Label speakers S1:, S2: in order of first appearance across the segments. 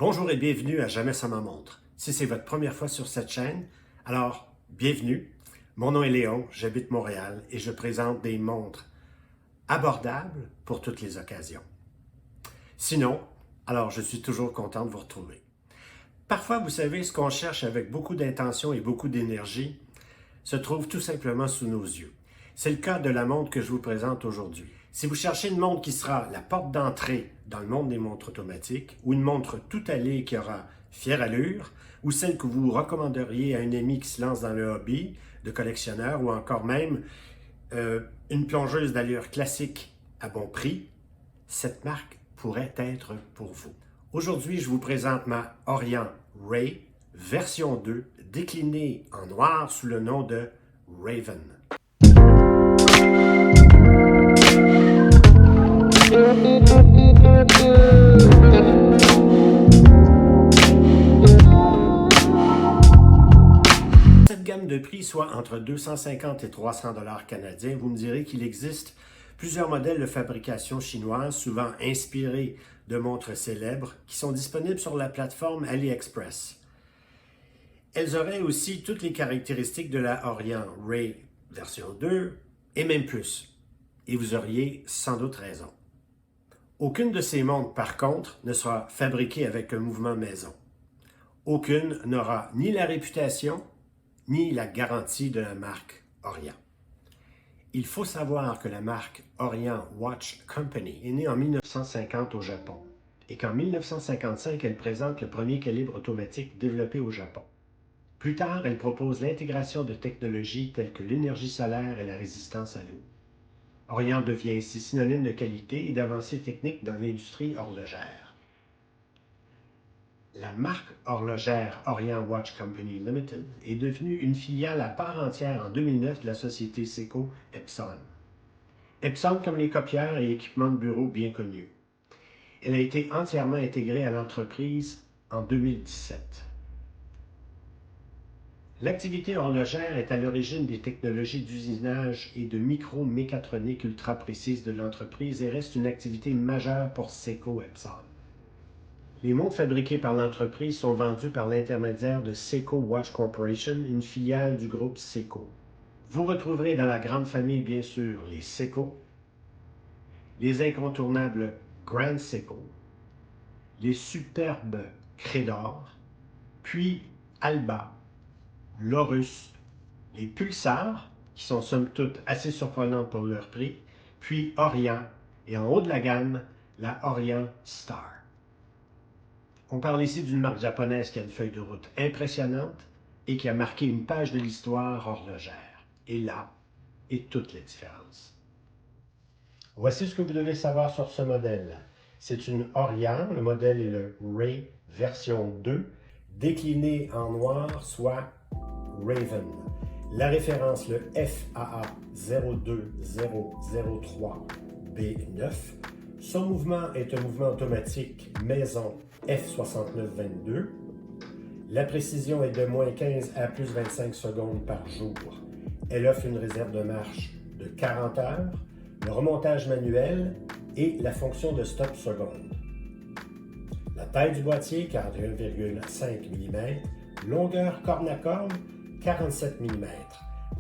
S1: Bonjour et bienvenue à Jamais sans ma montre. Si c'est votre première fois sur cette chaîne, alors bienvenue. Mon nom est Léon, j'habite Montréal et je présente des montres abordables pour toutes les occasions. Sinon, alors je suis toujours content de vous retrouver. Parfois, vous savez, ce qu'on cherche avec beaucoup d'intention et beaucoup d'énergie se trouve tout simplement sous nos yeux. C'est le cas de la montre que je vous présente aujourd'hui. Si vous cherchez une montre qui sera la porte d'entrée dans le monde des montres automatiques, ou une montre tout allée qui aura fière allure, ou celle que vous recommanderiez à un ami qui se lance dans le hobby de collectionneur, ou encore même une plongeuse d'allure classique à bon prix, cette marque pourrait être pour vous. Aujourd'hui, je vous présente ma Orient Ray version 2, déclinée en noir sous le nom de Raven. Cette gamme de prix, soit entre 250 et 300 $ canadiens, vous me direz qu'il existe plusieurs modèles de fabrication chinoise, souvent inspirés de montres célèbres, qui sont disponibles sur la plateforme AliExpress. Elles auraient aussi toutes les caractéristiques de la Orient Ray version 2, et même plus. Et vous auriez sans doute raison. Aucune de ces montres, par contre, ne sera fabriquée avec un mouvement maison. Aucune n'aura ni la réputation, ni la garantie de la marque Orient. Il faut savoir que la marque Orient Watch Company est née en 1950 au Japon et qu'en 1955, elle présente le premier calibre automatique développé au Japon. Plus tard, elle propose l'intégration de technologies telles que l'énergie solaire et la résistance à l'eau. Orient devient ainsi synonyme de qualité et d'avancées techniques dans l'industrie horlogère. La marque horlogère Orient Watch Company Limited est devenue une filiale à part entière en 2009 de la société Seiko Epson. Epson comme les copieurs et équipements de bureau bien connus. Elle a été entièrement intégrée à l'entreprise en 2017. L'activité horlogère est à l'origine des technologies d'usinage et de micro-mécatronique ultra précises de l'entreprise et reste une activité majeure pour Seiko Epson. Les montres fabriquées par l'entreprise sont vendues par l'intermédiaire de Seiko Watch Corporation, une filiale du groupe Seiko. Vous retrouverez dans la grande famille, bien sûr, les Seiko, les incontournables Grand Seiko, les superbes Credor, puis Alba, Lorus, les Pulsar, qui sont somme toute assez surprenantes pour leur prix, puis Orient, et en haut de la gamme, la Orient Star. On parle ici d'une marque japonaise qui a une feuille de route impressionnante et qui a marqué une page de l'histoire horlogère. Et là est toute la différence. Voici ce que vous devez savoir sur ce modèle. C'est une Orient, le modèle est le Ray version 2, décliné en noir, soit Raven. La référence, le FAA 02003B9. Son mouvement est un mouvement automatique maison F6922. La précision est de moins 15 à plus 25 secondes par jour. Elle offre une réserve de marche de 40 heures, le remontage manuel et la fonction de stop seconde. La taille du boîtier, 41,5 mm, longueur corne à corne, 47 mm,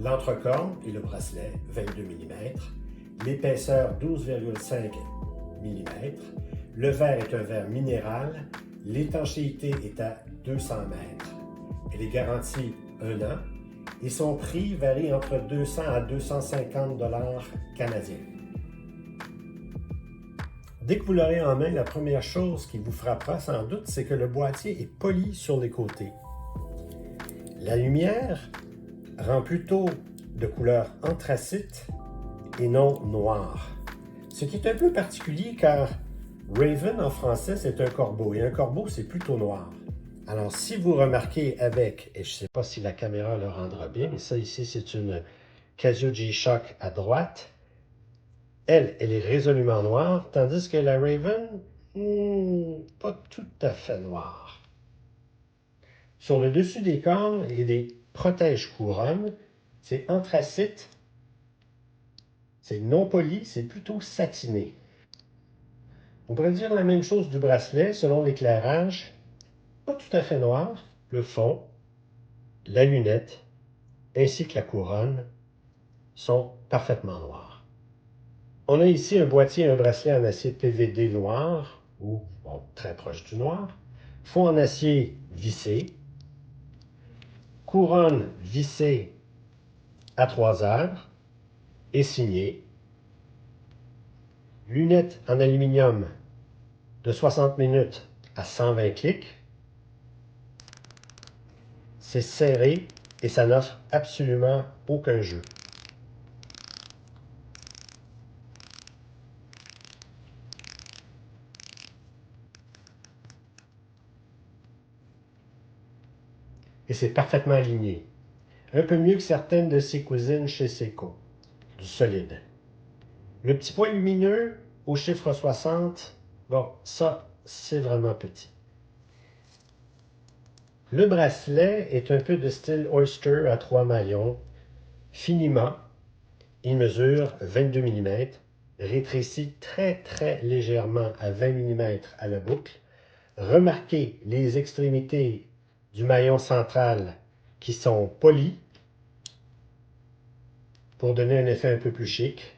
S1: l'entrecorne et le bracelet, 22 mm, l'épaisseur, 12,5 mm, le verre est un verre minéral, l'étanchéité est à 200 mètres. Elle est garantie 1 an et son prix varie entre 200 à 250 $ canadiens. Dès que vous l'aurez en main, la première chose qui vous frappera sans doute, c'est que le boîtier est poli sur les côtés. La lumière rend plutôt de couleur anthracite et non noire. Ce qui est un peu particulier car Raven en français c'est un corbeau et un corbeau c'est plutôt noir. Alors si vous remarquez avec, et je ne sais pas si la caméra le rendra bien, mais ça ici c'est une Casio G-Shock à droite. Elle est résolument noire, tandis que la Raven, pas tout à fait noire. Sur le dessus des cornes et des protège-couronnes, c'est anthracite, c'est non poli, c'est plutôt satiné. On pourrait dire la même chose du bracelet selon l'éclairage. pas tout à fait noir, le fond, la lunette, ainsi que la couronne sont parfaitement noirs. On a ici un boîtier et un bracelet en acier PVD noir, ou bon, très proche du noir, fond en acier vissé, couronne vissée à 3 heures et signée, lunettes en aluminium de 60 minutes à 120 clics. C'est serré et ça n'offre absolument aucun jeu. Et c'est parfaitement aligné. Un peu mieux que certaines de ses cousines chez Seiko. Du solide. Le petit point lumineux au chiffre 60, bon, ça, c'est vraiment petit. Le bracelet est un peu de style Oyster à 3 maillons, finiment. Il mesure 22 mm, rétréci très légèrement à 20 mm à la boucle. Remarquez les extrémités du maillon central qui sont polies pour donner un effet un peu plus chic.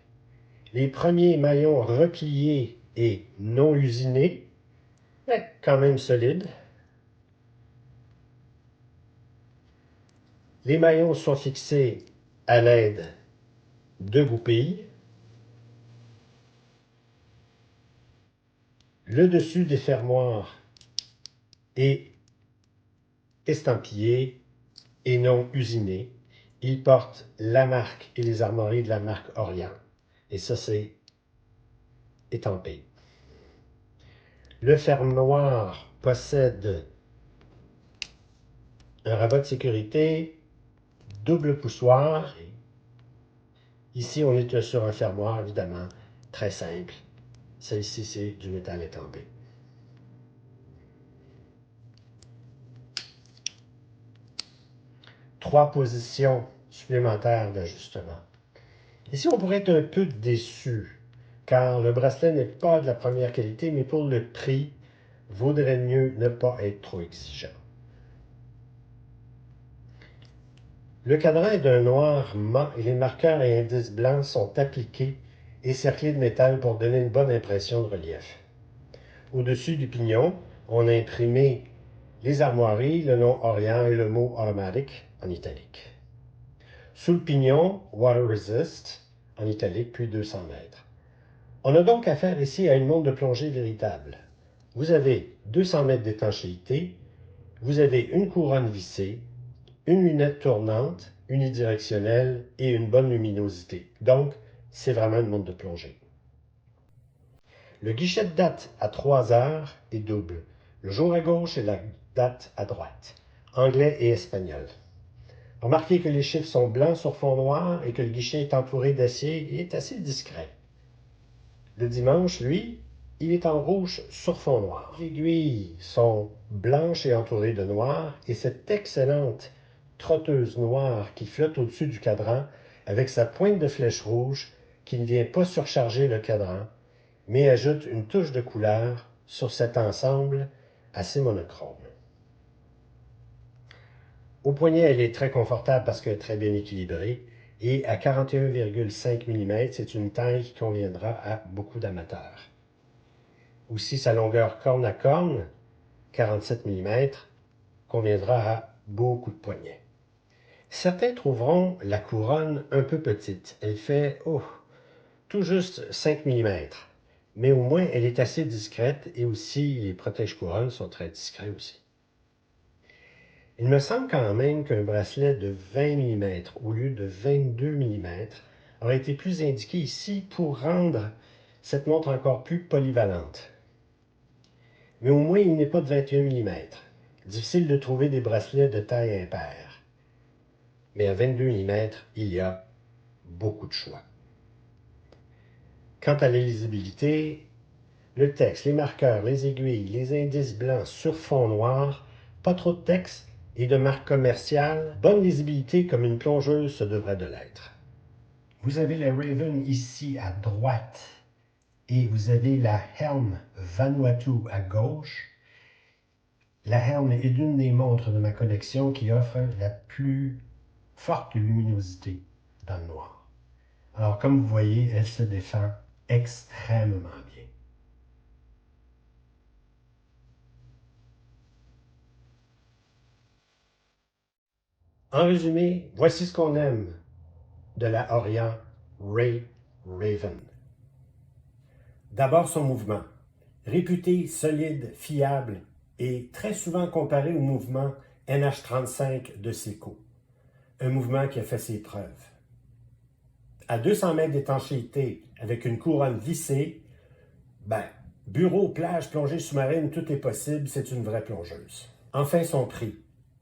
S1: Les premiers maillons repliés et non usinés, mais quand même solides. Les maillons sont fixés à l'aide de goupilles. Le dessus des fermoirs est estampillé et non usiné. Il porte la marque et les armoiries de la marque Orient. Et ça, c'est étampé. Le fermoir possède un rabat de sécurité, double poussoir. Ici, on est sur un fermoir, évidemment, très simple. Celle-ci, c'est du métal étampé. Trois positions supplémentaires d'ajustement. Ici, on pourrait être un peu déçu, car le bracelet n'est pas de la première qualité, mais pour le prix, vaudrait mieux ne pas être trop exigeant. Le cadran est d'un noir mat et les marqueurs et indices blancs sont appliqués et cerclés de métal pour donner une bonne impression de relief. Au-dessus du pignon, on a imprimé les armoiries, le nom Orient et le mot automatique en italique. Sous le pignon, Water Resist en italique, puis 200 mètres. On a donc affaire ici à une montre de plongée véritable. Vous avez 200 mètres d'étanchéité, vous avez une couronne vissée, une lunette tournante, unidirectionnelle et une bonne luminosité. Donc, c'est vraiment une montre de plongée. Le guichet de date à 3 heures est double. Le jour à gauche et la date à droite. Anglais et espagnol. Remarquez que les chiffres sont blancs sur fond noir et que le guichet est entouré d'acier et est assez discret. Le dimanche, lui, il est en rouge sur fond noir. Les aiguilles sont blanches et entourées de noir et cette excellente trotteuse noire qui flotte au-dessus du cadran avec sa pointe de flèche rouge qui ne vient pas surcharger le cadran, mais ajoute une touche de couleur sur cet ensemble assez monochrome. Au poignet, elle est très confortable parce qu'elle est très bien équilibrée. Et à 41,5 mm, c'est une taille qui conviendra à beaucoup d'amateurs. Aussi, sa longueur corne à corne, 47 mm, conviendra à beaucoup de poignets. Certains trouveront la couronne un peu petite. Elle fait, tout juste 5 mm. Mais au moins, elle est assez discrète et aussi, les protège-couronnes sont très discrets aussi. Il me semble quand même qu'un bracelet de 20 mm au lieu de 22 mm aurait été plus indiqué ici pour rendre cette montre encore plus polyvalente. Mais au moins, il n'est pas de 21 mm. Difficile de trouver des bracelets de taille impaire. Mais à 22 mm, il y a beaucoup de choix. Quant à la lisibilité, le texte, les marqueurs, les aiguilles, les indices blancs sur fond noir, pas trop de texte, et de marque commerciale, bonne lisibilité comme une plongeuse se devrait de l'être. Vous avez la Raven ici à droite et vous avez la Helm Vanuatu à gauche. La Helm est l'une des montres de ma collection qui offre la plus forte luminosité dans le noir. Alors, comme vous voyez, elle se défend extrêmement bien. En résumé, voici ce qu'on aime de la Orient Ray Raven. D'abord son mouvement. Réputé solide, fiable et très souvent comparé au mouvement NH35 de Seiko. Un mouvement qui a fait ses preuves. À 200 mètres d'étanchéité avec une couronne vissée, bureau, plage, plongée sous-marine, tout est possible, c'est une vraie plongeuse. Enfin, son prix.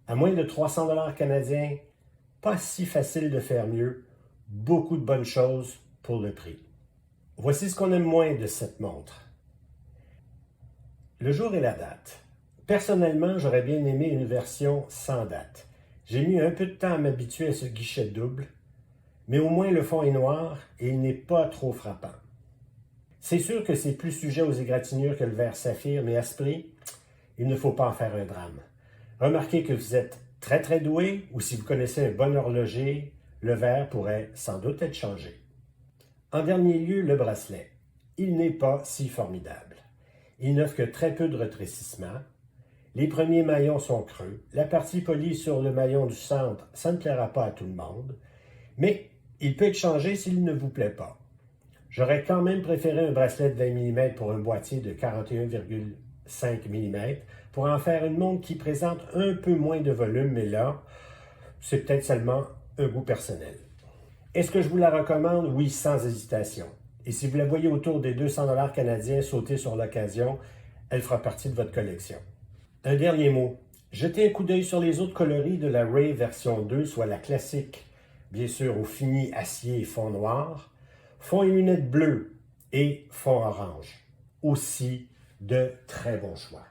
S1: À moins de 300 $ canadiens, pas si facile de faire mieux, beaucoup de bonnes choses pour le prix. Voici ce qu'on aime moins de cette montre. Le jour et la date. Personnellement, j'aurais bien aimé une version sans date. J'ai mis un peu de temps à m'habituer à ce guichet double, mais au moins le fond est noir et il n'est pas trop frappant. C'est sûr que c'est plus sujet aux égratignures que le verre saphir, mais à ce prix, il ne faut pas en faire un drame. Remarquez que vous êtes très très doué ou si vous connaissez un bon horloger, le verre pourrait sans doute être changé. En dernier lieu, le bracelet. Il n'est pas si formidable. Il n'offre que très peu de rétrécissement. Les premiers maillons sont creux. La partie polie sur le maillon du centre, ça ne plaira pas à tout le monde, mais il peut être changé s'il ne vous plaît pas. J'aurais quand même préféré un bracelet de 20 mm pour un boîtier de 41,5 mm pour en faire une montre qui présente un peu moins de volume, mais là, c'est peut-être seulement un goût personnel. Est-ce que je vous la recommande? Oui, sans hésitation. Et si vous la voyez autour des 200 $ canadiens sauter sur l'occasion, elle fera partie de votre collection. Un dernier mot. Jetez un coup d'œil sur les autres coloris de la Ray version 2, soit la classique, bien sûr au fini acier et fond noir, fond et lunettes bleues et fond orange. Aussi de très bons choix.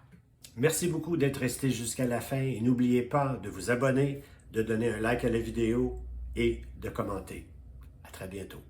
S1: Merci beaucoup d'être resté jusqu'à la fin et n'oubliez pas de vous abonner, de donner un like à la vidéo et de commenter. À très bientôt.